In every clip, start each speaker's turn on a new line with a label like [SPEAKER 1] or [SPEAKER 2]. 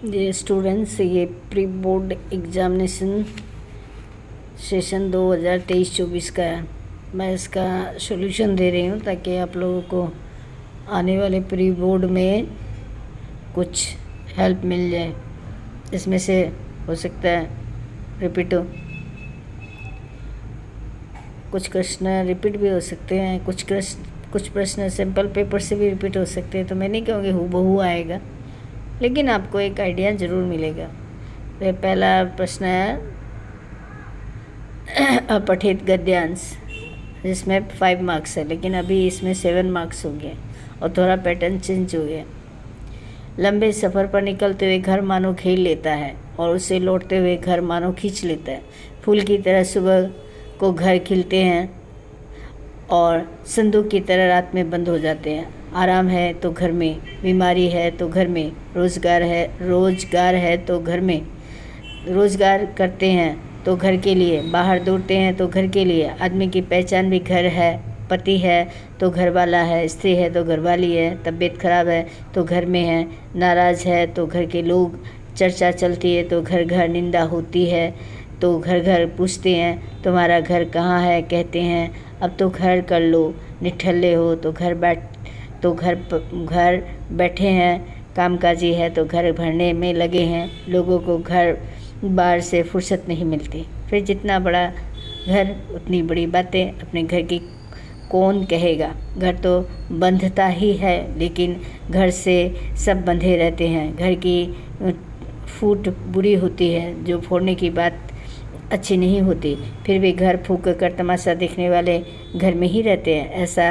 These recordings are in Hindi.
[SPEAKER 1] ये स्टूडेंट्स, ये प्री बोर्ड एग्जामिनेशन सेशन 2023-24 का है। मैं इसका सॉल्यूशन दे रही हूँ ताकि आप लोगों को आने वाले प्री बोर्ड में कुछ हेल्प मिल जाए। इसमें से हो सकता है रिपीट हो, कुछ प्रश्न रिपीट भी हो सकते हैं, कुछ प्रश्न सिंपल पेपर से भी रिपीट हो सकते हैं। तो मैं नहीं कहूँगी हूबहू आएगा, लेकिन आपको एक आइडिया ज़रूर मिलेगा। तो पहला प्रश्न है अपठित गद्यांश, जिसमें 5 मार्क्स है, लेकिन अभी इसमें 7 मार्क्स हो गए और थोड़ा पैटर्न चेंज हो गया। लंबे सफ़र पर निकलते हुए घर मानो घेर लेता है और उसे लौटते हुए घर मानो खींच लेता है। फूल की तरह सुबह को घर खिलते हैं और संदूक की तरह रात में बंद हो जाते हैं। आराम है तो घर में, बीमारी है तो घर में, रोज़गार है तो घर में, रोज़गार करते हैं तो घर के लिए, बाहर दौड़ते हैं तो घर के लिए। आदमी की पहचान भी घर है, पति है तो घर वाला है, स्त्री है तो घरवाली है, तबीयत खराब है तो घर में है, नाराज़ है तो घर के लोग, चर्चा चलती है तो घर घर निंदा होती है तो घर घर पूछते हैं तुम्हारा घर कहाँ है, कहते हैं अब तो घर कर लो, निठल्ले हो तो घर बैठे हैं, कामकाजी है तो घर भरने में लगे हैं। लोगों को घर बार से फुर्सत नहीं मिलती। फिर जितना बड़ा घर उतनी बड़ी बातें, अपने घर की कौन कहेगा। घर तो बंधता ही है, लेकिन घर से सब बंधे रहते हैं। घर की फूट बुरी होती है, जो फोड़ने की बात अच्छी नहीं होती। फिर भी घर फूंक कर तमाशा देखने वाले घर में ही रहते हैं। ऐसा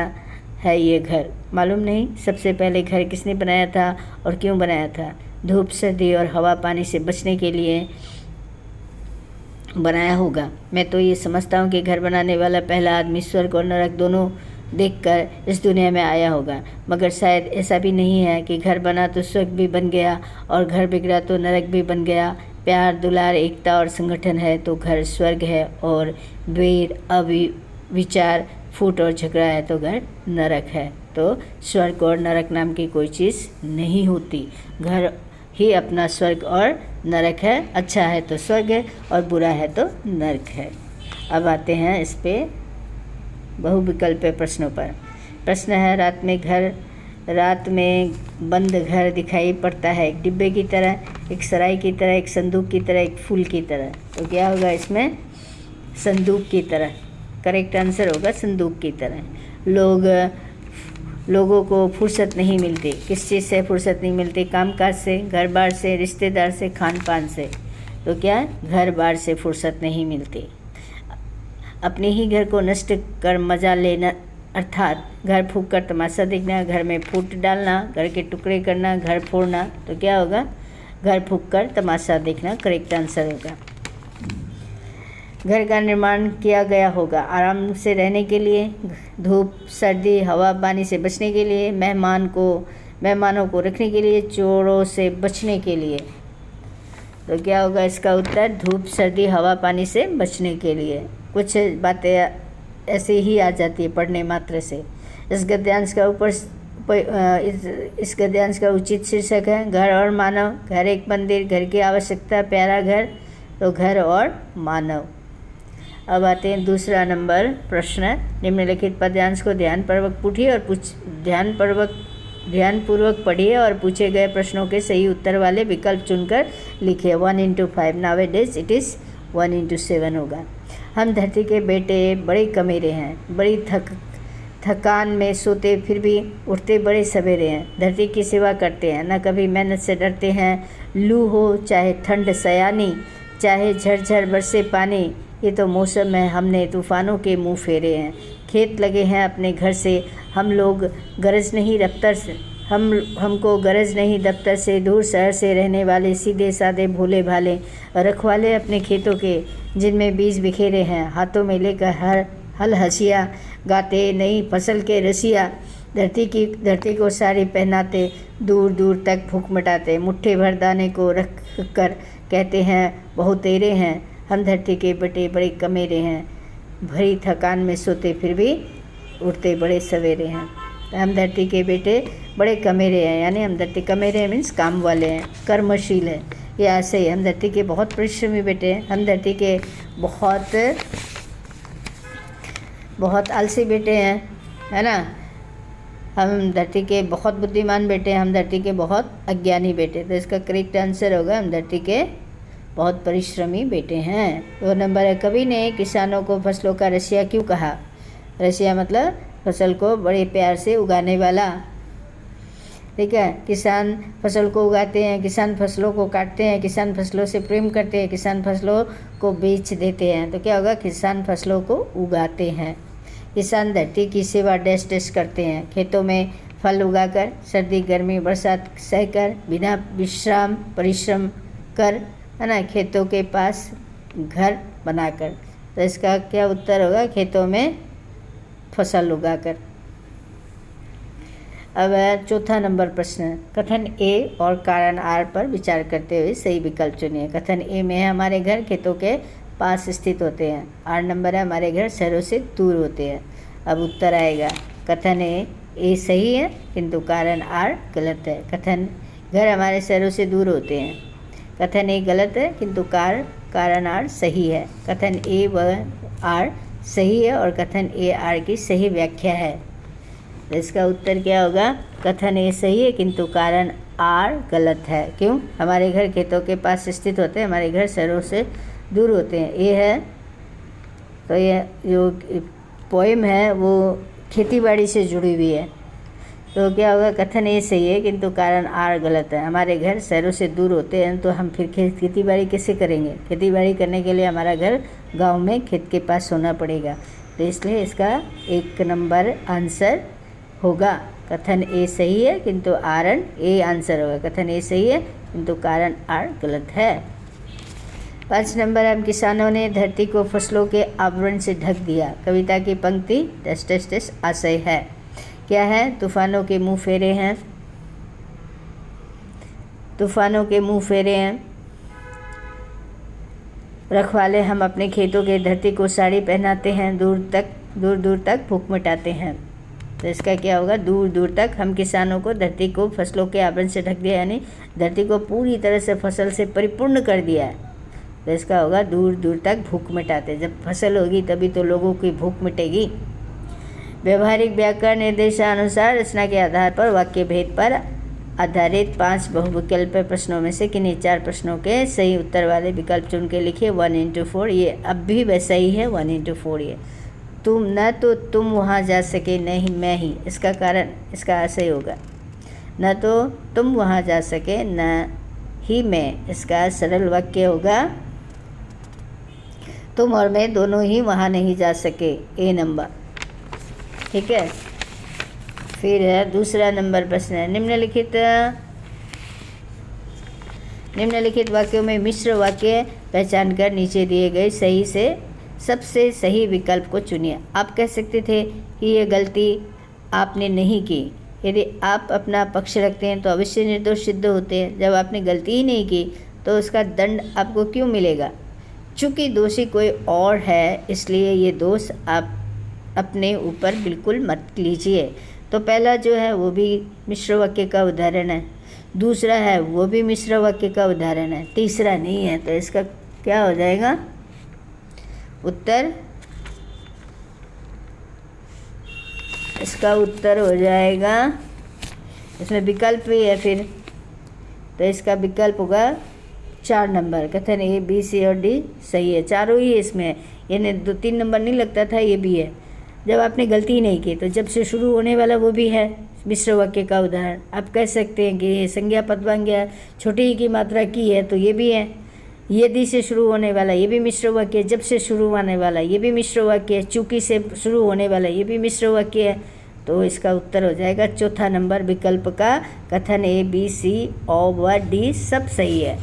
[SPEAKER 1] है ये घर। मालूम नहीं सबसे पहले घर किसने बनाया था और क्यों बनाया था। धूप, सर्दी और हवा पानी से बचने के लिए बनाया होगा। मैं तो ये समझता हूँ कि घर बनाने वाला पहला आदमी स्वर्ग और नरक दोनों देखकर इस दुनिया में आया होगा। मगर शायद ऐसा भी नहीं है कि घर बना तो स्वर्ग भी बन गया और घर बिगड़ा तो नरक भी बन गया। प्यार, दुलार, एकता और संगठन है तो घर स्वर्ग है, और वैर, विचार, फूट और झगड़ा है तो घर नरक है। तो स्वर्ग और नरक नाम की कोई चीज़ नहीं होती। घर ही अपना स्वर्ग और नरक है। अच्छा है तो स्वर्ग है और बुरा है तो नरक है। अब आते हैं इस पे बहुविकल्पीय प्रश्नों पर। प्रश्न है रात में बंद घर दिखाई पड़ता है, एक डिब्बे की तरह, एक सराय की तरह, एक संदूक की तरह, एक फूल की तरह। तो क्या होगा इसमें? संदूक की तरह। करेक्ट आंसर होगा संदूक की तरह। लोगों को फुर्सत नहीं मिलती। किस चीज़ से फुर्सत नहीं मिलती? कामकाज से, घर बार से, रिश्तेदार से, खान पान से। तो क्या? घर बार से फुर्सत नहीं मिलती। अपने ही घर को नष्ट कर मजा लेना, अर्थात घर फूंक कर तमाशा देखना, घर में फूट डालना, घर के टुकड़े करना, घर फोड़ना। तो क्या होगा? घर फूंक कर तमाशा देखना करेक्ट आंसर होगा। घर का निर्माण किया गया होगा आराम से रहने के लिए, धूप, सर्दी, हवा पानी से बचने के लिए, मेहमानों को रखने के लिए, चोरों से बचने के लिए। तो क्या होगा इसका उत्तर? धूप, सर्दी, हवा पानी से बचने के लिए। कुछ बातें ऐसे ही आ जाती है पढ़ने मात्र से। इस गद्यांश का उचित शीर्षक है घर और मानव। घर एक मंदिर, घर की आवश्यकता, प्यारा घर। तो घर और मानव। अब आते हैं दूसरा नंबर प्रश्न। निम्नलिखित पद्यांश को ध्यानपूर्वक पढ़िए और पूछे गए प्रश्नों के सही उत्तर वाले विकल्प चुनकर लिखिए। 1:5 नावेडेज इट इज़ 1:7 होगा। हम धरती के बेटे बड़े कमेरे हैं, बड़ी थकान में सोते फिर भी उठते बड़े सवेरे हैं। धरती की सेवा करते हैं, न कभी मेहनत से डरते हैं। लू हो चाहे ठंड सयानी, चाहे झरझर बरसे पानी, ये तो मौसम है, हमने तूफ़ानों के मुंह फेरे हैं। खेत लगे हैं अपने घर से, हमको गरज नहीं दफ्तर से। दूर शहर से रहने वाले सीधे साधे भोले भाले रखवाले अपने खेतों के, जिनमें बीज बिखेरे हैं। हाथों में लेकर हल हंसिया, गाते नई फसल के रसिया। धरती को साड़ी पहनाते, दूर दूर तक भूख मिटाते। मुट्ठी भर दाने को रख कर कहते हैं बहुत तेरे हैं। हम धरती के बेटे बड़े कमेरे हैं, भरी थकान में सोते फिर भी उठते बड़े सवेरे हैं। हम धरती के बेटे बड़े कमेरे हैं, यानी हम धरती कमेरे मीन्स काम वाले हैं, कर्मशील हैं। ये ऐसे ही हम धरती के बहुत परिश्रमी बेटे हैं, हम धरती के बहुत आलसी बेटे हैं, है ना। हम धरती के बहुत बुद्धिमान बेटे हैं, हम धरती के बहुत अज्ञानी बेटे। तो इसका करेक्ट आंसर होगा हम धरती के बहुत परिश्रमी बेटे हैं। 2 नंबर है, कवि ने किसानों को फसलों का रसिया क्यों कहा? रसिया मतलब फसल को बड़े प्यार से उगाने वाला, ठीक है। किसान फसल को उगाते हैं, किसान फसलों को काटते हैं, किसान फसलों से प्रेम करते हैं, किसान फसलों को बेच देते हैं। तो क्या होगा? किसान फसलों को उगाते हैं। किसान धरती की सेवा डैश डैश करते हैं, खेतों में फल उगाकर, सर्दी गर्मी बरसात सहकर, बिना विश्राम परिश्रम कर, है ना, खेतों के पास घर बनाकर। तो इसका क्या उत्तर होगा? खेतों में फसल उगाकर। अब 4था नंबर प्रश्न, कथन ए और कारण आर पर विचार करते हुए सही विकल्प चुनिए। कथन ए में है हमारे घर खेतों के पास स्थित होते हैं, आर नंबर है हमारे घर शहरों से दूर होते हैं। अब उत्तर आएगा कथन ए सही है किंतु कारण आर गलत है। कथन घर हमारे शहरों से दूर होते हैं, कथन ए गलत है किंतु कारण आर सही है। कथन ए व आर सही है और कथन ए आर की सही व्याख्या है। तो इसका उत्तर क्या होगा? कथन ए सही है किंतु कारण आर गलत है। क्यों? हमारे घर खेतों के पास स्थित होते हैं, हमारे घर शहरों से दूर होते हैं, ये है। तो ये जो पोएम है वो खेतीबाड़ी से जुड़ी हुई है। तो क्या होगा? कथन ए सही है किंतु कारण आर गलत है। हमारे घर शहरों से दूर होते हैं तो हम फिर खेतीबाड़ी कैसे करेंगे? खेतीबाड़ी करने के लिए हमारा घर गांव में खेत के पास होना पड़ेगा। तो इसलिए इसका 1 नंबर आंसर होगा। कथन ए सही है किंतु कारण ए आंसर होगा। कथन ए सही है किंतु कारण आर गलत है। 5 नंबर, हम किसानों ने धरती को फसलों के आवरण से ढक दिया। कविता की पंक्ति टेस्ट टेस्ट टेस्ट आशय है, क्या है? तूफानों के मुंह फेरे हैं, तूफानों के मुंह फेरे हैं, रखवाले हम अपने खेतों के धरती को साड़ी पहनाते हैं, दूर दूर तक भूख मिटाते हैं। तो इसका क्या होगा? दूर दूर तक हम किसानों को धरती को फसलों के आवरण से ढक दिया, यानी धरती को पूरी तरह से फसल से परिपूर्ण कर दिया है। तो इसका होगा दूर दूर तक भूख मिटाते। जब फसल होगी तभी तो लोगों की भूख मिटेगी। व्यवहारिक व्याकरण निर्देशानुसार रचना के आधार पर वाक्य भेद पर आधारित 5 बहुविकल्पीय प्रश्नों में से किन्हीं 4 प्रश्नों के सही उत्तर वाले विकल्प चुन के लिखिए। 1/4 ये अब भी वैसा ही है। 1/4 ये तुम वहाँ जा सके, नहीं मैं ही। इसका कारण इसका ऐसे ही होगा, न तो तुम वहाँ जा सके न ही मैं। इसका सरल वाक्य होगा तुम और मैं दोनों ही वहाँ नहीं जा सके, ए नंबर, ठीक है। फिर है दूसरा नंबर प्रश्न है, निम्नलिखित वाक्यों में मिश्र वाक्य पहचान कर नीचे दिए गए सही से सबसे सही विकल्प को चुनिए। आप कह सकते थे कि ये गलती आपने नहीं की। यदि आप अपना पक्ष रखते हैं तो अवश्य निर्दोष सिद्ध होते हैं। जब आपने गलती ही नहीं की तो उसका दंड आपको क्यों मिलेगा? चूँकि दोषी कोई और है इसलिए ये दोष आप अपने ऊपर बिल्कुल मत लीजिए। तो पहला जो है वो भी मिश्र वाक्य का उदाहरण है, दूसरा है वो भी मिश्र वाक्य का उदाहरण है, तीसरा नहीं है। तो इसका क्या हो जाएगा उत्तर? इसका उत्तर हो जाएगा, इसमें विकल्प भी है फिर, तो इसका विकल्प होगा 4 नंबर। कथन ए बी सी और डी सही है, चारों ही इसमें है। यानी 2-3 नंबर नहीं लगता था, ये भी है। जब आपने गलती नहीं की तो जब से शुरू होने वाला वो भी है मिश्र वाक्य का उदाहरण। आप कह सकते हैं कि संज्ञा पदवांग्या छोटी ही की मात्रा की है, तो ये भी है। यदि से शुरू होने वाला ये भी मिश्र वाक्य है, जब से शुरू होने वाला ये भी मिश्र वाक्य है, चूँकि से शुरू होने वाला ये भी मिश्र वाक्य है। तो इसका उत्तर हो जाएगा चौथा नंबर विकल्प का। कथन ए बी सी और व डी सब सही है।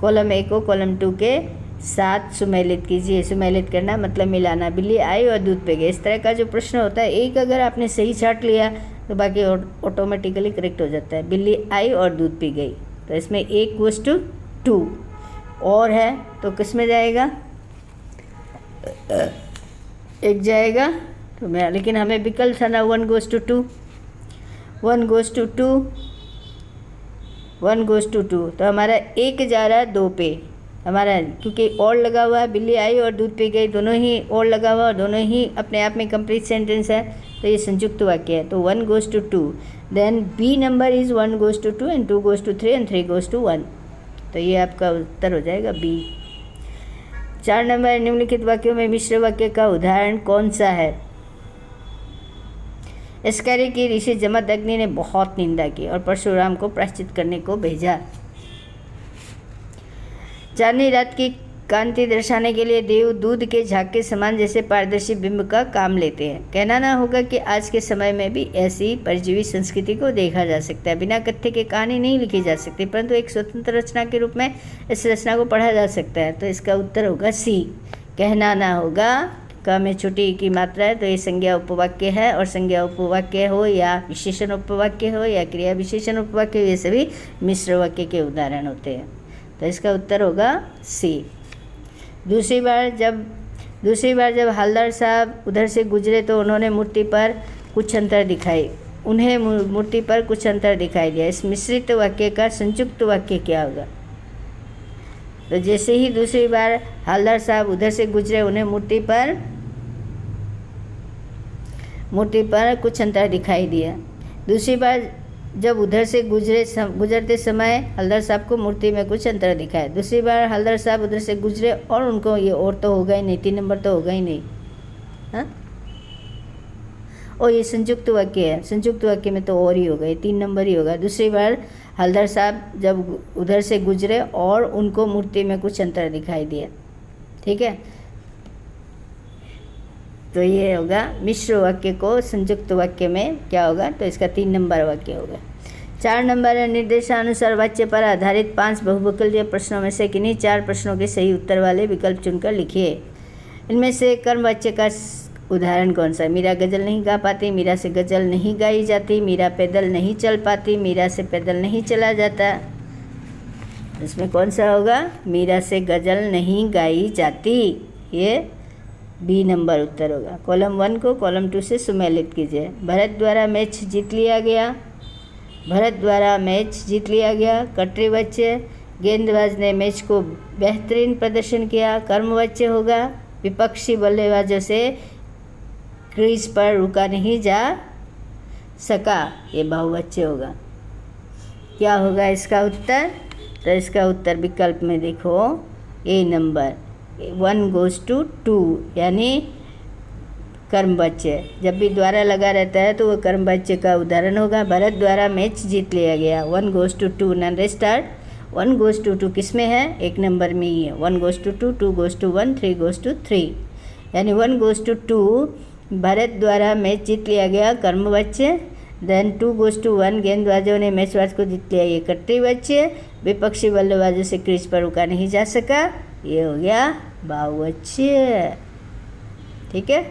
[SPEAKER 1] कॉलम ए को कॉलम 2 के साथ सुमेलित कीजिए। सुमेलित करना मतलब मिलाना। बिल्ली आई और दूध पे गई, इस तरह का जो प्रश्न होता है, एक अगर आपने सही छाट लिया तो बाकी ऑटोमेटिकली करेक्ट हो जाता है। बिल्ली आई और दूध पी गई, तो इसमें 1:2 और है तो किस में जाएगा? 1 जाएगा। तो मैं लेकिन हमें विकल्प था ना 1:2, 1 goes to 2, 1 goes to 2, तो हमारा 1 जा रहा है 2 पे हमारा, क्योंकि और लगा हुआ है, बिल्ली आई और दूध पी गई, दोनों ही और लगा हुआ और दोनों ही अपने आप में कंप्लीट सेंटेंस है, तो ये संयुक्त वाक्य है। तो 1 goes to 2, then B number is 1 goes to 2 and 2 goes to 3 and 3 goes to 1, तो ये आपका उत्तर हो जाएगा बी। 4 नंबर, निम्नलिखित वाक्यों में मिश्र वाक्य का उदाहरण कौन सा है? इस कार्य की ऋषि जमदग्नि ने बहुत निंदा की और परशुराम को प्रायश्चित करने को भेजा। चांदनी रात की कांति दर्शाने के लिए देव दूध के झाग के समान जैसे पारदर्शी बिंब का काम लेते हैं। कहना ना होगा कि आज के समय में भी ऐसी परजीवी संस्कृति को देखा जा सकता है। बिना कथ्य के कहानी नहीं लिखी जा सकती, परंतु एक स्वतंत्र रचना के रूप में इस रचना को पढ़ा जा सकता है। तो इसका उत्तर होगा सी। कहना ना होगा, क में छोटी ई की मात्रा है, तो ये संज्ञा उपवाक्य है, और संज्ञा उपवाक्य हो या विशेषण उपवाक्य हो या क्रिया विशेषण उपवाक्य हो, ये सभी मिश्र वाक्य के उदाहरण होते हैं। तो इसका उत्तर होगा सी। दूसरी बार जब हवलदार साहब उधर से गुजरे तो उन्होंने मूर्ति पर कुछ अंतर दिखाई दिया। इस मिश्रित वाक्य का संयुक्त वाक्य क्या होगा? तो जैसे ही दूसरी बार हवलदार साहब उधर से गुजरे, उन्हें मूर्ति पर कुछ अंतर दिखाई दिया। दूसरी बार जब उधर से गुजरते समय हवलदार साहब को मूर्ति में कुछ अंतर दिखाया। दूसरी बार हवलदार साहब उधर से गुजरे और उनको ये और तो होगा ही नहीं, 3 नंबर तो होगा ही नहीं। हाँ, और ये संयुक्त वाक्य है, संयुक्त वाक्य में तो और ही होगा, ये 3 नंबर ही होगा। दूसरी बार हवलदार साहब जब उधर से गुजरे और उनको मूर्ति में कुछ अंतर दिखाई दिया। ठीक है, तो ये होगा मिश्र वाक्य को संयुक्त वाक्य में क्या होगा? तो इसका 3 नंबर वाक्य होगा। 4 नंबर है, निर्देशानुसार वाक्य पर आधारित 5 बहुविकल्पीय प्रश्नों में से किन्हीं 4 प्रश्नों के सही उत्तर वाले विकल्प चुनकर लिखिए। इनमें से कर्म वाक्य का उदाहरण कौन सा है? मीरा गज़ल नहीं गा पाती, मीरा से गज़ल नहीं गाई जाती, मीरा पैदल नहीं चल पाती, मीरा से पैदल नहीं चला जाता। इसमें कौन सा होगा? मीरा से गज़ल नहीं गाई जाती, ये बी नंबर उत्तर होगा। कॉलम 1 को कॉलम 2 से सुमेलित कीजिए। भरत द्वारा मैच जीत लिया गया, कटरी वाच्य। गेंदबाज ने मैच को बेहतरीन प्रदर्शन किया, कर्म वाच्य होगा। विपक्षी बल्लेबाजों से क्रीज पर रुका नहीं जा सका, ये बहुवचन होगा। क्या होगा इसका उत्तर? तो इसका उत्तर विकल्प में देखो, ए नंबर 1 goes to 2, यानी कर्मवाच्य। जब भी द्वारा लगा रहता है तो वो कर्मवाच्य का उदाहरण होगा। भरत द्वारा मैच जीत लिया गया, 1 goes to 2। None restart, 1 goes to 2 किस में है? 1 नंबर में ही है। 1 goes to 2, 2 goes to 1, 3 goes to 3, यानी 1 goes to 2 भरत द्वारा मैच जीत लिया गया, कर्मवाच्य। देन 2 goes to 1 गेंदबाजों ने मैचबाज को जीत लिया, ये कर्तृवाच्य। विपक्षी बल्लेबाजों से क्रीज पर रुका नहीं जा सका, ये हो गया बहुवचन। ठीक है,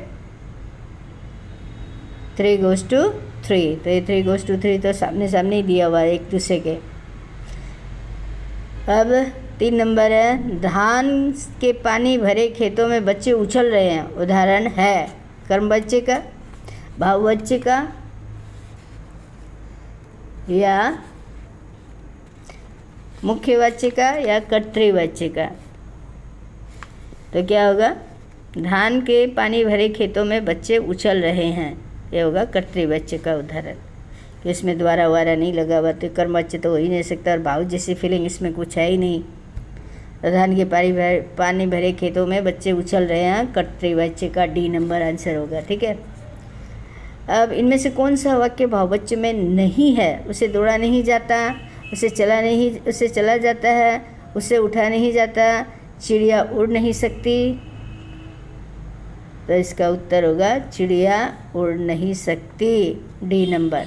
[SPEAKER 1] 3 goes to 3, तो ये 3 goes to 3 तो सामने सामने ही दिया हुआ है एक दूसरे के। अब 3 नंबर है, धान के पानी भरे खेतों में बच्चे उछल रहे हैं। उदाहरण है कर्मवाच्य का, बहुवचन का या मुख्य वाच्य का या कर्तृवाच्य का। तो क्या होगा? धान के पानी भरे खेतों में बच्चे उछल रहे हैं, ये होगा कर्तृवाच्य का उदाहरण। तो इसमें द्वारा वारा नहीं लगा हुआ, तो कर्मवाच्य तो हो ही नहीं सकता, और भाव जैसी फीलिंग इसमें कुछ है ही नहीं। तो धान के पानी भरे खेतों में बच्चे उछल रहे हैं, कर्तृवाच्य का डी नंबर आंसर होगा। ठीक है, अब इनमें से कौन सा वाक्य बहुवचन में नहीं है? उसे दौड़ा नहीं जाता, उसे चला जाता है, उसे उठा नहीं जाता, चिड़िया उड़ नहीं सकती। तो इसका उत्तर होगा चिड़िया उड़ नहीं सकती, डी नंबर।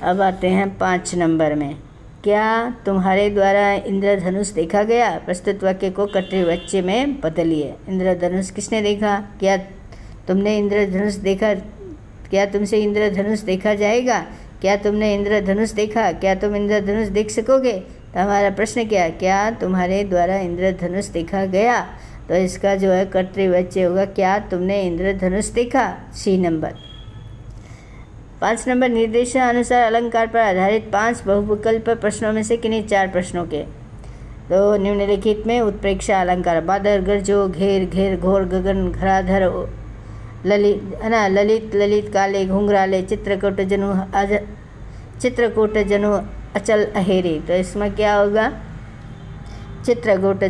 [SPEAKER 1] अब आते हैं 5 नंबर में। क्या तुम्हारे द्वारा इंद्रधनुष देखा गया? प्रस्तुत वाक्य को कर्तृवाच्य में बदलिए। इंद्रधनुष किसने देखा? क्या तुमने इंद्रधनुष देखा? क्या तुमसे इंद्रधनुष देखा जाएगा? क्या तुमने इंद्रधनुष देखा? क्या तुम इंद्रधनुष देख सकोगे? तो हमारा प्रश्न क्या है? क्या तुम्हारे द्वारा इंद्रधनुष देखा गया? तो इसका जो है कर्तृवाच्य होगा क्या तुमने इंद्रधनुष देखा, सी नंबर। 5 नंबर निर्देशानुसार अलंकार पर आधारित 5 बहुविकल्प प्रश्नों में से किन्हीं 4 प्रश्नों के तो निम्नलिखित में उत्प्रेक्षा अलंकार बादर गरजो घेर घेर घोर गगन घराधर ललित है ना, ललित ललित काले घुंघराले चित्रकूट जनु अचल अहेरी। तो इसमें क्या होगा, चित्रकूट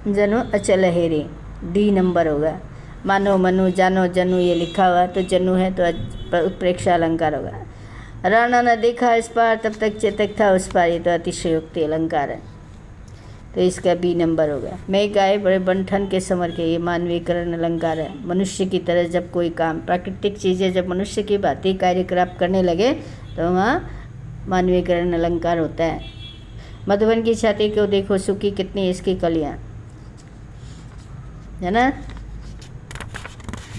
[SPEAKER 1] जनु अचल अहेरी, डी नंबर होगा। मानो मनु जानो जनु ये लिखा हुआ तो जनु है तो उत्प्रेक्षा अलंकार होगा। राणा ने देखा इस पार तब तक चेतक था उस पार, ये तो अतिशयोक्ति अलंकार है तो इसका बी नंबर होगा। मैं गाय बड़े बंठन के समर के, ये मानवीकरण अलंकार है। मनुष्य की तरह जब कोई काम प्राकृतिक चीज़ें जब मनुष्य की भांति कार्यकलाप करने लगे तो वहाँ मानवीकरण अलंकार होता है। मधुबन की छाती को देखो सूखी कितनी इसकी कलियाँ, है ना।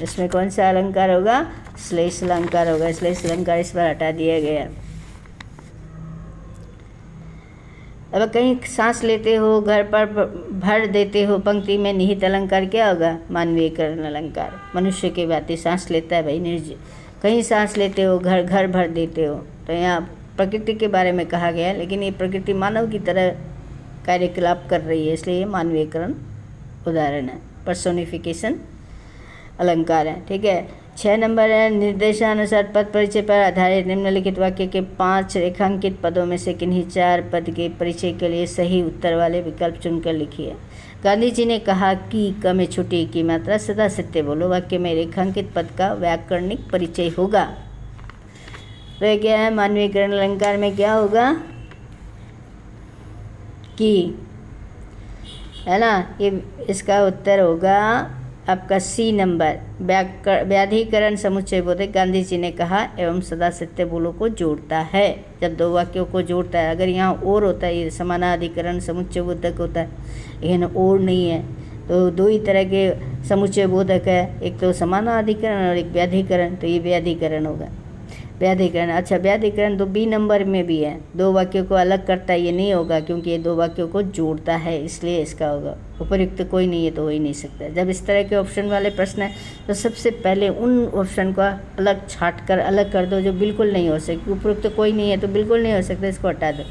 [SPEAKER 1] इसमें कौन सा अलंकार होगा, श्लेष अलंकार होगा। श्लेष अलंकार इस बार हटा दिया गया। अब कहीं सांस लेते हो, घर पर भर देते हो, पंक्ति में निहित अलंकार क्या होगा, मानवीयकरण अलंकार। मनुष्य की भांति सांस लेता है भाई निर्जीव, कहीं सांस लेते हो, घर घर भर देते हो। तो यहाँ प्रकृति के बारे में कहा गया है, लेकिन ये प्रकृति मानव की तरह कार्यकलाप कर रही है, इसलिए ये मानवीयकरण उदाहरण है, पर्सोनिफिकेशन अलंकार है। ठीक है। 6 नंबर है निर्देशानुसार पद परिचय पर आधारित निम्नलिखित वाक्य के 5 रेखांकित पदों में से किन्हीं 4 पद के परिचय के लिए सही उत्तर वाले विकल्प चुनकर लिखिए। गांधी जी ने कहा कि क में छुट्टी की मात्रा सदा सत्य बोलो वाक्य में रेखांकित पद का व्याकरणिक परिचय होगा। तो ये क्या है, मानवीकरण अलंकार में क्या होगा कि, है ना, ये इसका उत्तर होगा आपका सी नंबर। व्याधिकरण समुच्चय बोधक गांधी जी ने कहा एवं सदा सत्य बोलो को जोड़ता है। जब 2 वाक्यों को जोड़ता है, अगर यहाँ और होता है, ये समानाधिकरण समुच्चय बोधक होता है, लेकिन और नहीं है, तो 2 ही तरह के समुच्चय बोधक है, एक तो समानाधिकरण और एक व्याधिकरण, तो ये व्याधिकरण होगा। व्याधिकरण, अच्छा व्याधिकरण तो बी नंबर में भी है, 2 वाक्यों को अलग करता है, ये नहीं होगा क्योंकि ये 2 वाक्यों को जोड़ता है, इसलिए इसका होगा। उपयुक्त कोई नहीं है तो हो ही नहीं सकता। जब इस तरह के ऑप्शन वाले प्रश्न हैं तो सबसे पहले उन ऑप्शन को अलग छाट कर अलग कर दो जो बिल्कुल नहीं हो सकती। उपयुक्त कोई नहीं है तो बिल्कुल नहीं हो सकता, इसको हटा दो।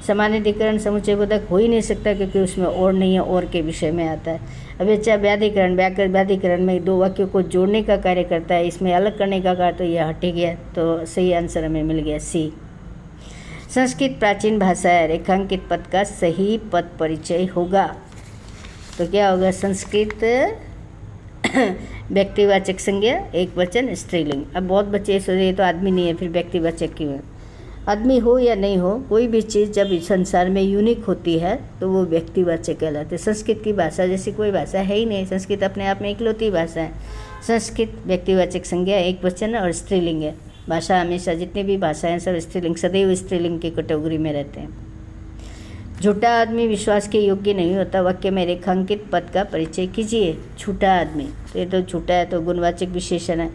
[SPEAKER 1] समानाधिकरण समुच्चय बोधक हो ही नहीं सकता क्योंकि उसमें और नहीं है, और के विषय में आता है। अब अच्छा व्याधिकरण, व्याधिकरण में 2 वाक्यों को जोड़ने का कार्य करता है, इसमें अलग करने का कार्य, तो यह हट गया, तो सही आंसर हमें मिल गया सी। संस्कृत प्राचीन भाषा है, रेखांकित पद का सही पद परिचय होगा। तो क्या होगा, संस्कृत व्यक्तिवाचक संज्ञा एक वचन स्त्रीलिंग। अब बहुत बच्चे सोच रहे तो आदमी नहीं है, फिर व्यक्तिवाचक क्यों है। आदमी हो या नहीं हो, कोई भी चीज़ जब इस संसार में यूनिक होती है तो वो व्यक्तिवाचक कहलाते हैं। संस्कृत की भाषा जैसी कोई भाषा है ही नहीं, संस्कृत अपने आप में इकलौती भाषा है। संस्कृत व्यक्तिवाचक संज्ञा एक वचन और स्त्रीलिंग है। भाषा हमेशा, जितनी भी भाषाएं सब स्त्रीलिंग, सदैव स्त्रीलिंग की कैटेगरी में रहते हैं। झूठा आदमी विश्वास के योग्य नहीं होता वाक्य में रेखांकित पद का परिचय कीजिए। झूठा आदमी, तो ये तो झूठा है तो गुणवाचक विशेषण है।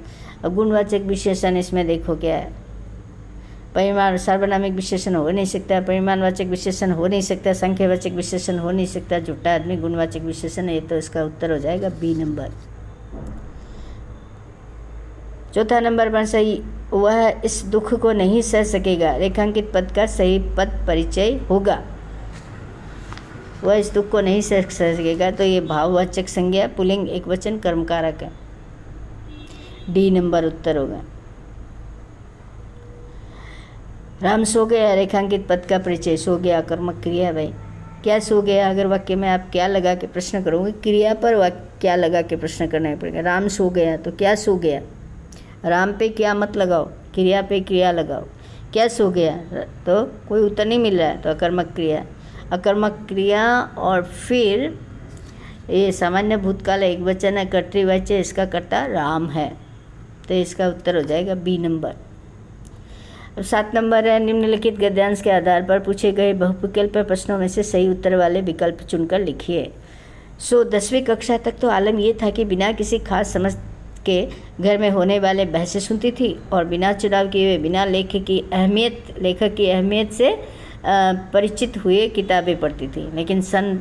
[SPEAKER 1] अब गुणवाचक विशेषण इसमें देखो क्या है, परिमाण सार्वनामिक विशेषण हो नहीं सकता, परिमाणवाचक विशेषण हो नहीं सकता, संख्यावाचक विशेषण हो नहीं सकता, झूठा आदमी गुणवाचक विशेषण है, तो इसका उत्तर हो जाएगा बी नंबर। 4था नंबर पर सही, वह इस दुख को नहीं सह सकेगा, रेखांकित पद का सही पद परिचय होगा। वह इस दुख को नहीं सह सकेगा, तो ये भाववाचक संज्ञा पुल्लिंग एक वचन कर्मकारक है, डी नंबर उत्तर होगा। राम सो गया, रेखांकित पद का परिचय, सो गया कर्मक क्रिया है भाई। क्या सो गया, अगर वाक्य में आप क्या लगा के प्रश्न करोगे, क्रिया पर क्या लगा के प्रश्न करना पड़ेगा। राम सो गया तो क्या सो गया, राम पे क्या मत लगाओ, क्रिया पे क्रिया लगाओ। क्या सो गया तो कोई उत्तर नहीं मिल रहा है, तो अकर्मक क्रिया। अकर्मक क्रिया और फिर ये सामान्य भूतकाल एक वचन है, कर्तृवाच्य, इसका कर्ता राम है, तो इसका उत्तर हो जाएगा बी नंबर। अब 7 नंबर है, निम्नलिखित गद्यांश के आधार पर पूछे गए बहुविकल्प प्रश्नों में से सही उत्तर वाले विकल्प चुनकर लिखिए। 10वीं कक्षा तक तो आलम ये था कि बिना किसी खास समझ के घर में होने वाले बहसें सुनती थी और बिना चुनाव किए हुए, बिना लेखक की अहमियत से परिचित हुए किताबें पढ़ती थी। लेकिन सन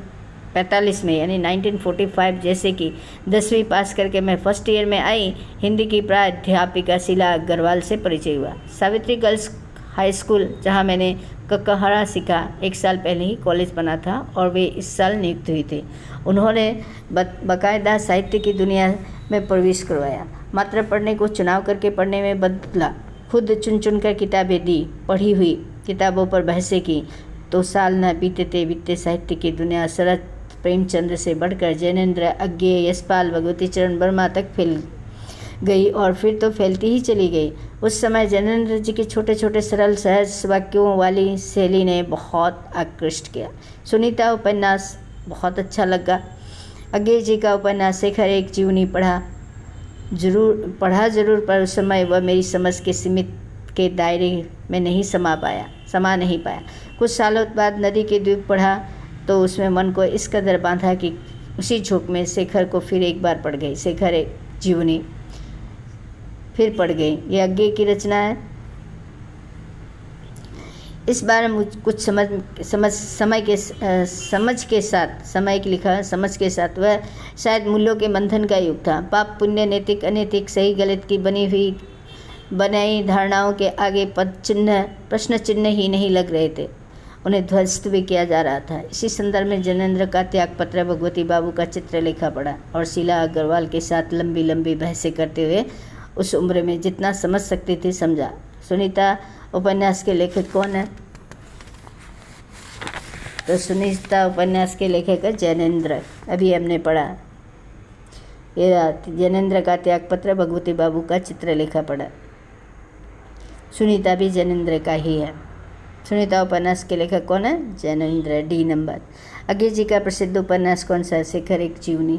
[SPEAKER 1] 45 में यानी 1945 जैसे कि 10वीं पास करके मैं फर्स्ट ईयर में आई, हिंदी की प्राध्यापिका शीला अग्रवाल से परिचय हुआ। सावित्री गर्ल्स हाई स्कूल जहां मैंने कक्कहरा सीखा, 1 साल पहले ही कॉलेज बना था और वे इस साल नियुक्त हुई थी। उन्होंने बाकायदा साहित्य की दुनिया में प्रवेश करवाया। मात्र पढ़ने को चुनाव करके पढ़ने में बदला। खुद चुन चुन कर किताबें दी, पढ़ी हुई किताबों पर बहसें की, तो साल न बीतते साहित्य की दुनिया शरद प्रेमचंद्र से बढ़कर जैनेन्द्र, अज्ञेय, यशपाल, भगवती चरण वर्मा तक फैल गई और फिर तो फैलती ही चली गई। उस समय जैनेन्द्र जी के छोटे छोटे सरल सहज वाक्यों वाली शैली ने बहुत आकृष्ट किया। सुनीता उपन्यास बहुत अच्छा लगा। अज्ञेय जी का उपन्यास शेखर एक जीवनी पढ़ा जरूर, पर उस समय वह मेरी समझ के सीमित के दायरे में नहीं समा नहीं पाया। कुछ सालों बाद नदी के द्वीप पढ़ा तो उसमें मन को इस कदर बांधा कि उसी झोंक में शेखर को फिर एक बार पढ़ गई। शेखर एक जीवनी फिर पढ़ गई। ये अज्ञेय की रचना है। इस बार कुछ समय के साथ वह शायद मूल्यों के मंथन का युग था। पाप पुण्य, नैतिक अनैतिक, सही गलत की बनाई धारणाओं के आगे प्रश्न चिन्ह ही नहीं लग रहे थे, उन्हें ध्वस्त भी किया जा रहा था। इसी संदर्भ में जैनेन्द्र का त्यागपत्र, भगवती बाबू का चित्रलेखा पढ़ा और शीला अग्रवाल के साथ लंबी लंबी बहसें करते हुए उस उम्र में जितना समझ सकती थी समझा। सुनीता उपन्यास के लेखक कौन है? तो सुनीता उपन्यास के लेखक है जैनेन्द्र। अभी हमने पढ़ा ये जैनेन्द्र का त्यागपत्र, भगवती बाबू का चित्रलेखा पढ़ा। सुनीता भी जैनेन्द्र का ही है। सुनीता उपन्यास के लेखक कौन है? Jainendra, D number. अज्ञेय जी का प्रसिद्ध उपन्यास कौन सा है? शेखर एक जीवनी।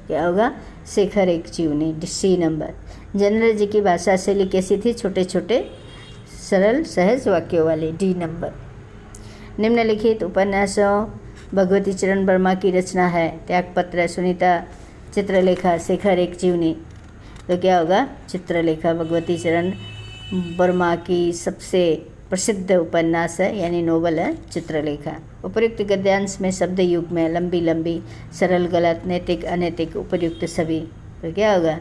[SPEAKER 1] क्या होगा? शेखर एक जीवनी, सी नंबर। जैनेन्द्र जी की भाषा शैली कैसी थी? छोटे छोटे सरल सहज वाक्यों वाले, डी नंबर। निम्नलिखित उपन्यासों भगवती चरण वर्मा की रचना है। त्यागपत्र, सुनीता, चित्रलेखा, शेखर एक जीवनी। तो क्या होगा? चित्रलेखा भगवती चरण वर्मा की सबसे प्रसिद्ध उपन्यास है, यानी नोवेल है चित्रलेखा। उपर्युक्त गद्यांश में शब्द युग में लंबी लंबी, सरल गलत, नैतिक अनैतिक, उपर्युक्त सभी। तो क्या होगा?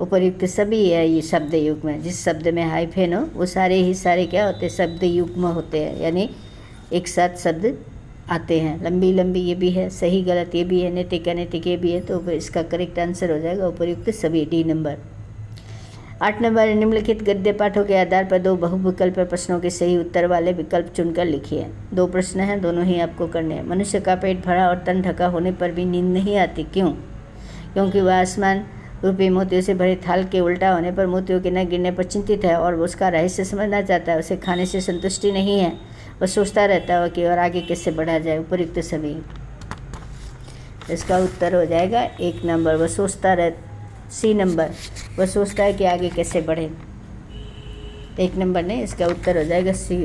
[SPEAKER 1] उपर्युक्त सभी है ये शब्द युग में। जिस शब्द में हाइफेन हो वो सारे ही सारे क्या होते हैं? शब्द युग्म होते हैं, यानी एक साथ शब्द आते हैं। लंबी लंबी ये भी है, सही गलत ये भी है, नैतिक अनैतिक ये भी है। तो इसका करेक्ट आंसर हो जाएगा उपर्युक्त सभी, डी नंबर। 8 नंबर। निम्नलिखित गद्य पाठों के आधार पर 2 बहुविकल्प प्रश्नों के सही उत्तर वाले विकल्प चुनकर लिखिए। 2 प्रश्न हैं, दोनों ही आपको करने हैं। मनुष्य का पेट भरा और तन ढका होने पर भी नींद नहीं आती, क्यों? क्योंकि वह आसमान रूपी मोतियों से भरे थाल के उल्टा होने पर मोतियों के न गिरने पर चिंतित है और उसका रहस्य समझना चाहता है। उसे खाने से संतुष्टि नहीं है, वह सोचता रहता है कि और आगे कैसे बढ़ा जाए। उपर्युक्त सभी। इसका उत्तर हो जाएगा 1 नंबर। वह सोचता सी नंबर। वह सोचता है कि आगे कैसे बढ़े। 1 नंबर ने इसका उत्तर हो जाएगा सी।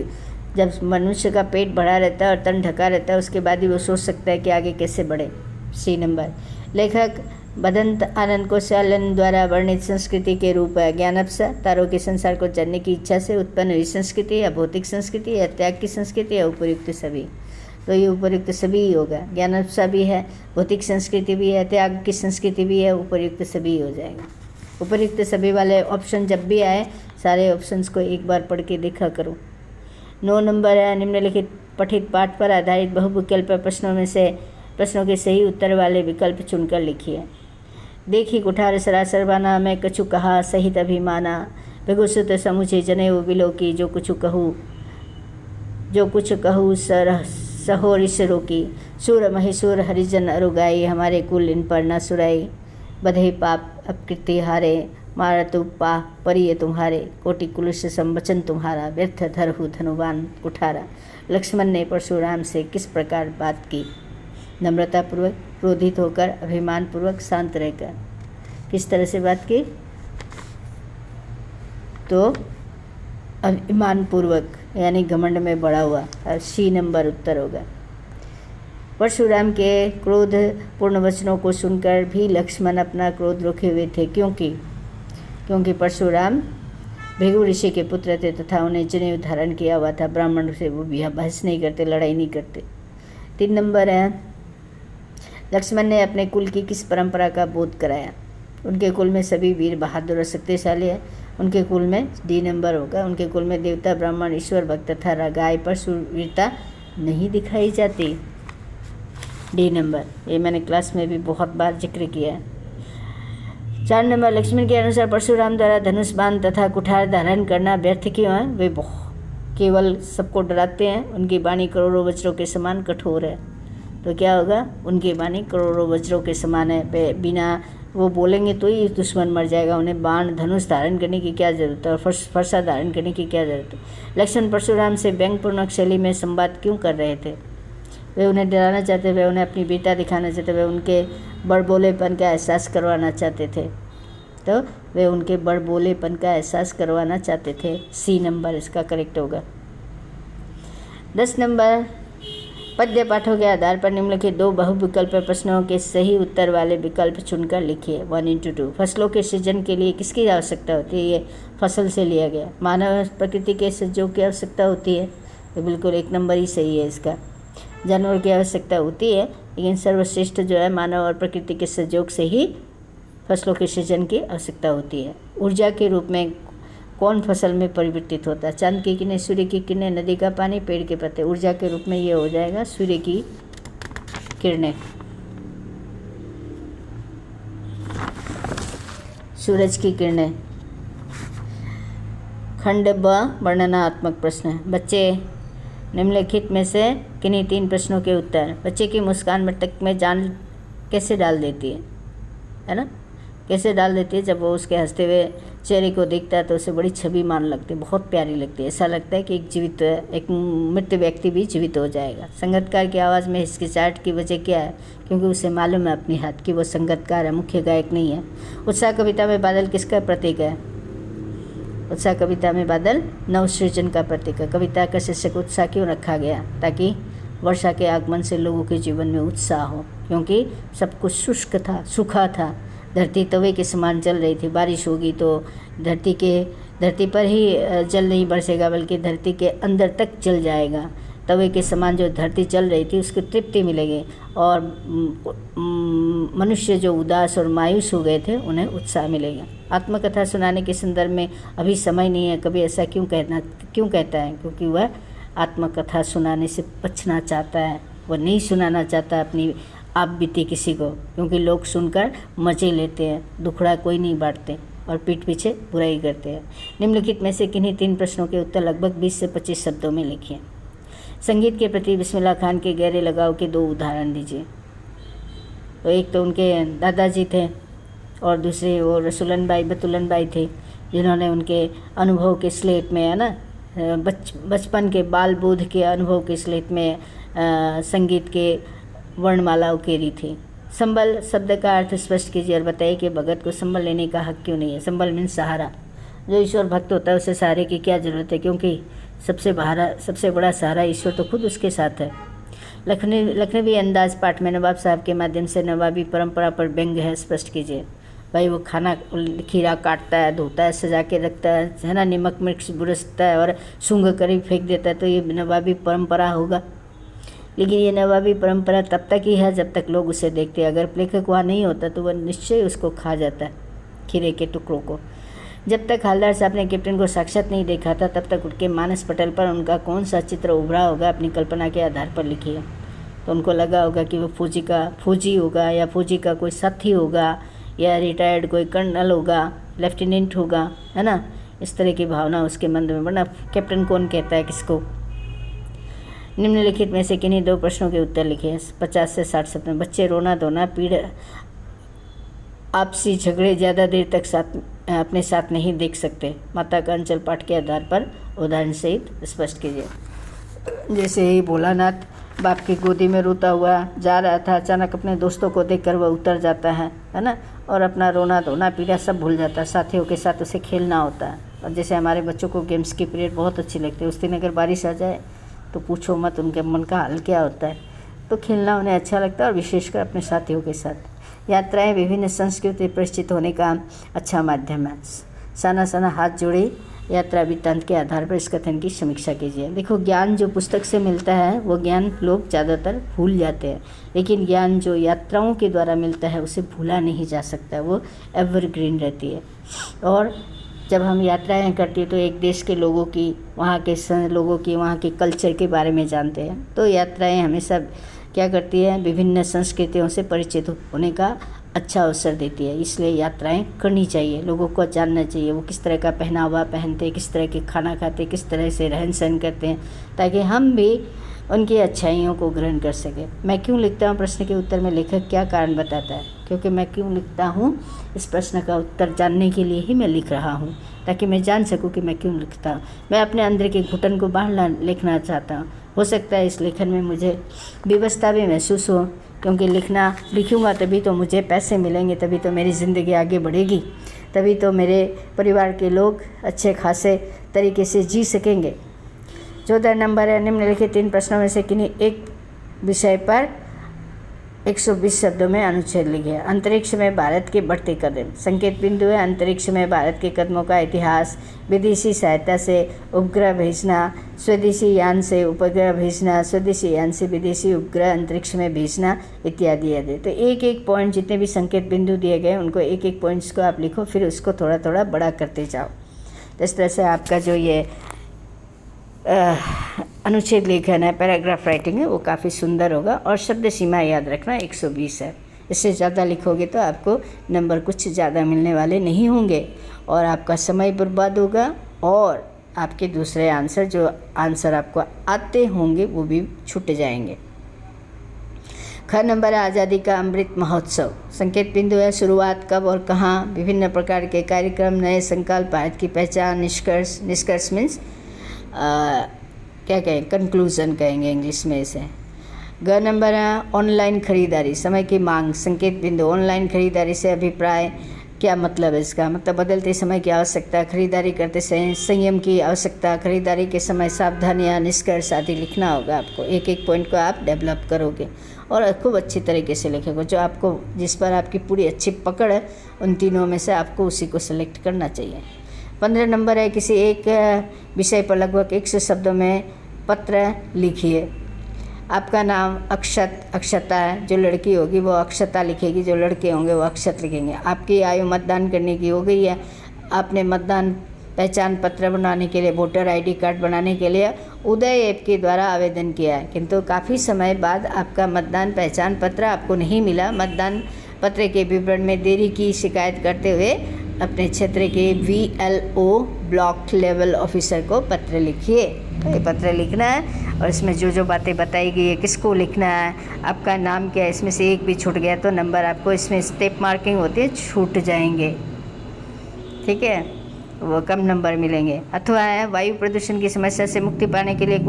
[SPEAKER 1] जब मनुष्य का पेट भरा रहता है और तन ढका रहता है उसके बाद ही वो सोच सकता है कि आगे कैसे बढ़े, सी नंबर। लेखक भदंत आनंद कौशलन द्वारा वर्णित संस्कृति के रूप है। ज्ञानप्सा, तारों के संसार को जानने की इच्छा से उत्पन्न हुई संस्कृति, या भौतिक संस्कृति, या त्याग की संस्कृति, या उपर्युक्त सभी। तो ये उपर्युक्त सभी ही होगा। ज्ञानप्सा भी है, भौतिक संस्कृति भी है, त्याग की संस्कृति भी है, उपर्युक्त सभी हो जाएगा। उपर्युक्त सभी वाले ऑप्शन जब भी आए सारे ऑप्शंस को एक बार पढ़ के देखा करो। 9 नंबर है। निम्नलिखित पठित पाठ पर आधारित बहुविकल्प प्रश्नों के सही उत्तर वाले विकल्प चुनकर लिखिए। देखी कुठार सरासर बाना, मैं कछु कहा सहित अभिमाना, भगुसुत समुचे जनेऊ बिलोकी, जो कुछ कहूँ सहो ऋष रोकी, सूर महिसूर हरिजन अरुगाई, हमारे कुल इन पर न सुराई, बधे पाप अपकृति हारे, मारतु पा परिय तुम्हारे, कोटि कुलुष संवचन तुम्हारा, व्यर्थ धरहु धनुवान कुठारा। लक्ष्मण ने परशुराम से किस प्रकार बात की? नम्रतापूर्वक, क्रोधित होकर, अभिमानपूर्वक, शांत रहकर। किस तरह से बात की? तो अभिमानपूर्वक, यानी घमंड में बढ़ा हुआ। सी नंबर उत्तर होगा। परशुराम के क्रोध पूर्ण वचनों को सुनकर भी लक्ष्मण अपना क्रोध रोके हुए थे, क्योंकि परशुराम भृगु ऋषि के पुत्र थे तथा उन्हें जनेऊ धारण किया हुआ था। ब्राह्मण से वो भी बहस नहीं करते, लड़ाई नहीं करते। 3 नंबर है। लक्ष्मण ने अपने कुल की किस परंपरा का बोध कराया? उनके कुल में सभी वीर बहादुर और शक्तिशाली है। उनके कुल में डी नंबर होगा। उनके कुल में देवता, ब्राह्मण, ईश्वर भक्त तथा गाय पर शूरवीरता नहीं दिखाई जाती। डी नंबर, ये मैंने क्लास में भी बहुत बार जिक्र किया है। 4 नंबर, लक्ष्मण के अनुसार परशुराम द्वारा धनुष बाण तथा कुठार धारण करना व्यर्थ क्यों है? वे केवल सबको डराते हैं। उनकी वाणी करोड़ों वज्रों के समान कठोर है। तो क्या होगा? उनकी वाणी करोड़ों वज्रों के समान है। बिना वो बोलेंगे तो ही दुश्मन मर जाएगा। उन्हें बाण धनुष धारण करने की क्या ज़रूरत है और फरसा धारण करने की क्या ज़रूरत है? लक्ष्मण परशुराम से व्यंग्यपूर्णक शैली में संवाद क्यों कर रहे थे? वे उन्हें डराना चाहते, वे उन्हें अपनी वीरता दिखाना चाहते, वे उनके बड़बोलेपन का एहसास करवाना चाहते थे। तो वे उनके बड़बोलेपन का एहसास करवाना चाहते थे। सी नंबर इसका करेक्ट होगा। 10 नंबर, पद्य पाठों के आधार पर निम्नलिखित 2 बहुविकल्प प्रश्नों के सही उत्तर वाले विकल्प चुनकर लिखिए। 1:2। फसलों के सृजन के लिए किसकी आवश्यकता होती है? ये फसल से लिया गया। मानव प्रकृति के सहयोग की आवश्यकता होती है, तो बिल्कुल 1 नंबर ही सही है इसका। जानवर की आवश्यकता होती है, लेकिन सर्वश्रेष्ठ जो है मानव और प्रकृति के सहयोग से ही फसलों के सृजन की आवश्यकता होती है। ऊर्जा के रूप में कौन फसल में परिवर्तित होता है? चांद की किरणें, सूर्य की किरणें, नदी का पानी, पेड़ के पत्ते। ऊर्जा के रूप में ये हो जाएगा सूर्य की किरणें, सूरज की किरणें। खंड ब, वर्णनात्मक प्रश्न। बच्चे निम्नलिखित में से किन्हीं 3 प्रश्नों के उत्तर। बच्चे की मुस्कान मृतक में जान कैसे डाल देती है ना? कैसे डाल देती है? जब वो उसके हंसते हुए चेहरे को देखता है तो उसे बड़ी छवि मान लगती है, बहुत प्यारी लगती है। ऐसा लगता है कि एक मृत व्यक्ति भी जीवित हो जाएगा। संगीतकार की आवाज़ में हिचकिचाहट की वजह क्या है? क्योंकि उसे मालूम है अपनी हद कि वो संगीतकार है, मुख्य गायक नहीं है। उत्साह कविता में बादल किसका प्रतीक है? उत्साह कविता में बादल नवसृजन का प्रतीक है। कविता का शीर्षक उत्साह क्यों रखा गया? ताकि वर्षा के आगमन से लोगों के जीवन में उत्साह हो, क्योंकि सब कुछ शुष्क था, सूखा था। धरती तवे के समान जल रही थी। बारिश होगी तो धरती पर ही जल नहीं बरसेगा, बल्कि धरती के अंदर तक जल जाएगा। तवे के समान जो धरती चल रही थी उसको तृप्ति मिलेगी, और मनुष्य जो उदास और मायूस हो गए थे उन्हें उत्साह मिलेगा। आत्मकथा सुनाने के संदर्भ में अभी समय नहीं है। कभी ऐसा क्यों कहता है? क्योंकि वह आत्मकथा सुनाने से बचना चाहता है। वह नहीं सुनाना चाहता अपनी आप बीती किसी को, क्योंकि लोग सुनकर मज़े लेते हैं, दुखड़ा कोई नहीं बांटते और पीठ पीछे बुराई करते हैं। निम्नलिखित में से किन्हीं 3 प्रश्नों के उत्तर लगभग 20 से 25 शब्दों में लिखिए। संगीत के प्रति बिस्मिल्लाह खान के गहरे लगाव के 2 उदाहरण दीजिए। तो एक तो उनके दादाजी थे और दूसरे वो रसूलन बाई थे, जिन्होंने उनके अनुभव के स्लेट में, है ना, बचपन के बाल बोध के अनुभव के स्लेट में संगीत के वर्णमाला उकेरी थी। संबल शब्द का अर्थ स्पष्ट कीजिए और बताइए कि भगत को संबल लेने का हक क्यों नहीं है। संबल मीन्स सहारा। जो ईश्वर भक्त होता है उसे सहारे की क्या ज़रूरत है? क्योंकि सबसे बड़ा सहारा ईश्वर तो खुद उसके साथ है। लखनवी अंदाज पाठ में नवाब साहब के माध्यम से नवाबी परंपरा पर व्यंग्य है, स्पष्ट कीजिए। भाई वो खाना खीरा काटता है, धोता है, सजा के रखता है ना, नमक मिर्च बुरसता है और सूंघ कर ही फेंक देता है, तो ये नवाबी परंपरा होगा। लेकिन ये नवाबी परंपरा तब तक ही है जब तक लोग उसे देखते हैं। अगर लेखक वहाँ नहीं होता तो वह निश्चय उसको खा जाता है, खीरे के टुकड़ों को। जब तक हालदार साहब ने कैप्टन को साक्षात नहीं देखा था तब तक उनके मानस पटल पर उनका कौन सा चित्र उभरा होगा, अपनी कल्पना के आधार पर लिखिए। तो उनको लगा होगा कि वो फौजी होगा, या फौजी का कोई साथी होगा, या रिटायर्ड कोई कर्नल होगा, लेफ्टिनेंट होगा, है ना। इस तरह की भावना उसके मन में, वरना कैप्टन कौन कहता है किसको। निम्नलिखित में से किन्हीं 2 प्रश्नों के उत्तर लिखिए 50 से 60 शब्द में। बच्चे रोना धोना, पीड़, आपसी झगड़े ज़्यादा देर तक अपने साथ नहीं देख सकते। माता का अंचल पाठ के आधार पर उदाहरण सहित स्पष्ट कीजिए। जैसे ही भोलानाथ बाप की गोदी में रोता हुआ जा रहा था, अचानक अपने दोस्तों को देखकर वह उतर जाता है ना, और अपना रोना धोना पीड़ा सब भूल जाता है। साथियों के साथ उसे खेलना होता है। और जैसे हमारे बच्चों को गेम्स की पीरियड बहुत अच्छी लगती है, उस दिन अगर बारिश आ जाए तो पूछो मत उनके मन का हाल क्या होता है। तो खेलना उन्हें अच्छा लगता है, और विशेषकर अपने साथियों के साथ। यात्राएं विभिन्न संस्कृति परिचित होने का अच्छा माध्यम है। साना हाथ जोड़े यात्रा वृत्तांत के आधार पर इस कथन की समीक्षा कीजिए। देखो, ज्ञान जो पुस्तक से मिलता है वो ज्ञान लोग ज़्यादातर भूल जाते हैं, लेकिन ज्ञान जो यात्राओं के द्वारा मिलता है उसे भूला नहीं जा सकता, वो एवरग्रीन रहती है। और जब हम यात्राएं करते हैं तो एक देश के लोगों की, वहाँ के लोगों की, वहाँ के कल्चर के बारे में जानते हैं। तो यात्राएं हमेशा क्या करती है, विभिन्न संस्कृतियों से परिचित होने का अच्छा अवसर देती है। इसलिए यात्राएं करनी चाहिए, लोगों को जानना चाहिए वो किस तरह का पहनावा पहनते हैं, किस तरह के खाना खाते, किस तरह से रहन सहन करते हैं, ताकि हम भी उनकी अच्छाइयों को ग्रहण कर सकें। मैं क्यों लिखता हूँ प्रश्न के उत्तर में लेखक क्या कारण बताता है, क्योंकि मैं क्यों लिखता हूँ इस प्रश्न का उत्तर जानने के लिए ही मैं लिख रहा हूँ, ताकि मैं जान सकूँ कि मैं क्यों लिखता हूँ। मैं अपने अंदर के घुटन को बाहर लिखना चाहता हूँ। हो सकता है इस लेखन में मुझे विवशता भी महसूस हो, क्योंकि लिखूँगा तभी तो मुझे पैसे मिलेंगे, तभी तो मेरी ज़िंदगी आगे बढ़ेगी, तभी तो मेरे परिवार के लोग अच्छे खासे तरीके से जी सकेंगे। 14 नंबर है, निम्नलिखित 3 प्रश्नों में से किन्हीं एक विषय पर 120 शब्दों में अनुच्छेद लिखे। अंतरिक्ष में भारत के बढ़ते कदम, संकेत बिंदु है अंतरिक्ष में भारत के कदमों का इतिहास, विदेशी सहायता से उपग्रह भेजना, स्वदेशी यान से उपग्रह भेजना, स्वदेशी यान से विदेशी उपग्रह अंतरिक्ष में भेजना इत्यादि आदि। तो एक एक पॉइंट, जितने भी संकेत बिंदु दिए गए उनको एक एक पॉइंट्स को आप लिखो, फिर उसको थोड़ा थोड़ा बड़ा करते जाओ। इस तरह से आपका जो ये अनुच्छेद लेखन है, पैराग्राफ राइटिंग है, वो काफ़ी सुंदर होगा। और शब्द सीमा याद रखना 120 है। इससे ज़्यादा लिखोगे तो आपको नंबर कुछ ज़्यादा मिलने वाले नहीं होंगे और आपका समय बर्बाद होगा, और आपके दूसरे आंसर, जो आंसर आपको आते होंगे, वो भी छूट जाएंगे। ख नंबर है आज़ादी का अमृत महोत्सव, संकेत बिंदु है शुरुआत कब और कहाँ, विभिन्न प्रकार के कार्यक्रम, नए संकल्प, भारत की पहचान, निष्कर्ष मीन्स क्या कहें, कंक्लूज़न कहेंगे इंग्लिश में इसे। ग नंबर है ऑनलाइन खरीदारी, समय की मांग, संकेत बिंदु ऑनलाइन खरीदारी से अभिप्राय, क्या मतलब है इसका, मतलब बदलते समय की आवश्यकता, खरीदारी करते समय संयम की आवश्यकता, खरीदारी के समय सावधानियाँ, निष्कर्ष आदि लिखना होगा आपको। एक एक पॉइंट को आप डेवलप करोगे और खूब अच्छी तरीके से लिखोगे। जो आपको, जिस पर आपकी पूरी अच्छी पकड़ है, उन तीनों में से आपको उसी को सेलेक्ट करना चाहिए। 15 नंबर है किसी एक विषय पर लगभग 100 शब्दों में पत्र लिखिए। आपका नाम अक्षता है, जो लड़की होगी वो अक्षता लिखेगी, जो लड़के होंगे वो अक्षत लिखेंगे। आपकी आयु मतदान करने की हो गई है, आपने मतदान पहचान पत्र बनाने के लिए, वोटर ID कार्ड बनाने के लिए उदय ऐप के द्वारा आवेदन किया है, किंतु काफ़ी समय बाद आपका मतदान पहचान पत्र आपको नहीं मिला। मतदान पत्र के विवरण में देरी की शिकायत करते हुए अपने क्षेत्र के VLO ब्लॉक लेवल ऑफिसर को पत्र लिखिए। तो ये पत्र लिखना है और इसमें जो जो बातें बताई गई है, किसको लिखना है, आपका नाम क्या है, इसमें से एक भी छूट गया तो नंबर आपको, इसमें स्टेप मार्किंग होती है, छूट जाएंगे, ठीक है, वो कम नंबर मिलेंगे। अथवा है वायु प्रदूषण की समस्या से मुक्ति पाने के लिए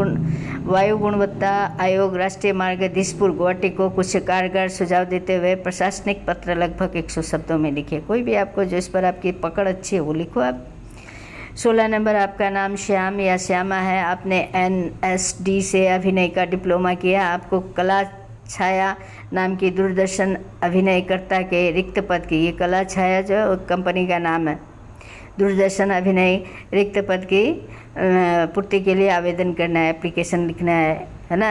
[SPEAKER 1] वायु गुणवत्ता आयोग राष्ट्रीय मार्ग दिसपुर गुवाहाटी को कुछ कारगर सुझाव देते हुए प्रशासनिक पत्र लगभग 100 शब्दों में लिखे। कोई भी आपको जो इस पर आपकी पकड़ अच्छी है वो लिखो आप। 16 नंबर आपका नाम श्याम या श्यामा है, आपने NSD से अभिनय का डिप्लोमा किया, आपको कला छाया नाम की दूरदर्शन अभिनयकर्ता के रिक्त पद की, ये कला छाया जो कंपनी का नाम है, दूरदर्शन अभिनय रिक्त पद की पूर्ति के लिए आवेदन करना है, एप्लीकेशन लिखना है ना,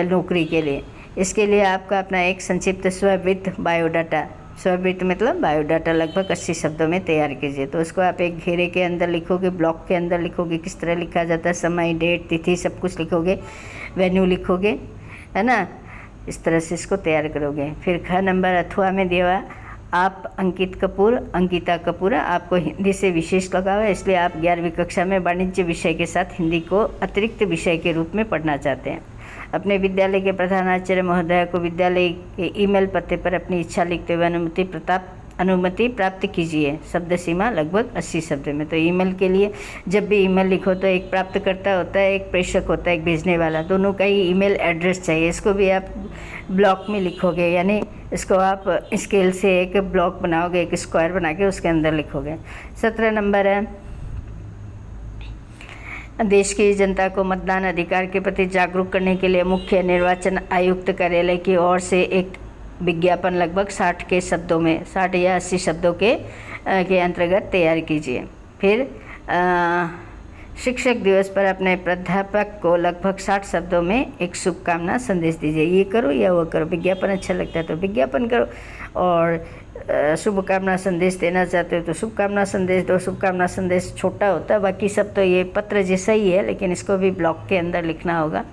[SPEAKER 1] नौकरी के लिए। इसके लिए आपका अपना एक संक्षिप्त स्ववृत्त बायोडाटा, स्ववृत्त मतलब बायोडाटा लगभग 80 शब्दों में तैयार कीजिए। तो उसको आप एक घेरे के अंदर लिखोगे, ब्लॉक के अंदर लिखोगे, किस तरह लिखा जाता है, समय, डेट, तिथि सब कुछ लिखोगे, वेन्यू लिखोगे, है ना, इस तरह से इसको तैयार करोगे। फिर ख नंबर अथवा में दिया, आप अंकिता कपूर, आपको हिंदी से विशेष लगाव है, इसलिए आप 11वीं कक्षा में वाणिज्य विषय के साथ हिंदी को अतिरिक्त विषय के रूप में पढ़ना चाहते हैं। अपने विद्यालय के प्रधानाचार्य महोदय को विद्यालय के ईमेल पते पर अपनी इच्छा लिखते हुए अनुमति प्राप्त कीजिए। शब्द सीमा लगभग 80 शब्द में। तो ईमेल के लिए जब भी ईमेल लिखो तो एक प्राप्तकर्ता होता है, एक प्रेषक होता है, एक भेजने वाला, दोनों का ही ईमेल एड्रेस चाहिए। इसको भी आप ब्लॉक में लिखोगे, यानी इसको आप स्केल से एक ब्लॉक बनाओगे, एक स्क्वायर बना के उसके अंदर लिखोगे। 17 नंबर है, देश की जनता को मतदान अधिकार के प्रति जागरूक करने के लिए मुख्य निर्वाचन आयुक्त कार्यालय की ओर से एक विज्ञापन लगभग 60 के शब्दों में, 60 या 80 शब्दों के अंतर्गत तैयार कीजिए। फिर शिक्षक दिवस पर अपने प्राध्यापक को लगभग 60 शब्दों में एक शुभकामना संदेश दीजिए। ये करो या वो करो, विज्ञापन अच्छा लगता है तो विज्ञापन करो, और शुभकामना संदेश देना चाहते हो तो शुभकामना संदेश दो। शुभकामना संदेश छोटा होता है, बाकी सब तो ये पत्र जैसा ही है, लेकिन इसको भी ब्लॉक के अंदर लिखना होगा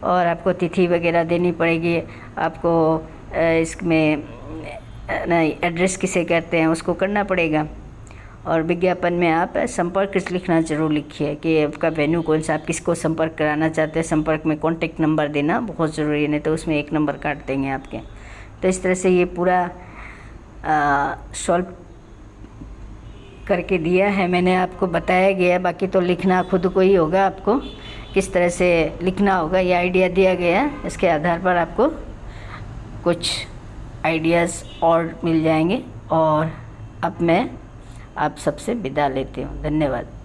[SPEAKER 1] और आपको तिथि वगैरह देनी पड़ेगी। आपको इसमें नहीं, एड्रेस किसे कहते हैं उसको करना पड़ेगा। और विज्ञापन में आप संपर्क लिखना जरूर लिखिए कि आपका वेन्यू कौन सा, आप किसको संपर्क कराना चाहते हैं। संपर्क में कॉन्टेक्ट नंबर देना बहुत ज़रूरी है, नहीं तो उसमें एक नंबर काट देंगे आपके। तो इस तरह से ये पूरा सॉल्व करके दिया है मैंने, आपको बताया गया है। बाकी तो लिखना खुद को ही होगा, आपको किस तरह से लिखना होगा ये आइडिया दिया गया है। इसके आधार पर आपको कुछ आइडियाज़ और मिल जाएंगे। और अब मैं आप सबसे विदा लेती हूँ। धन्यवाद।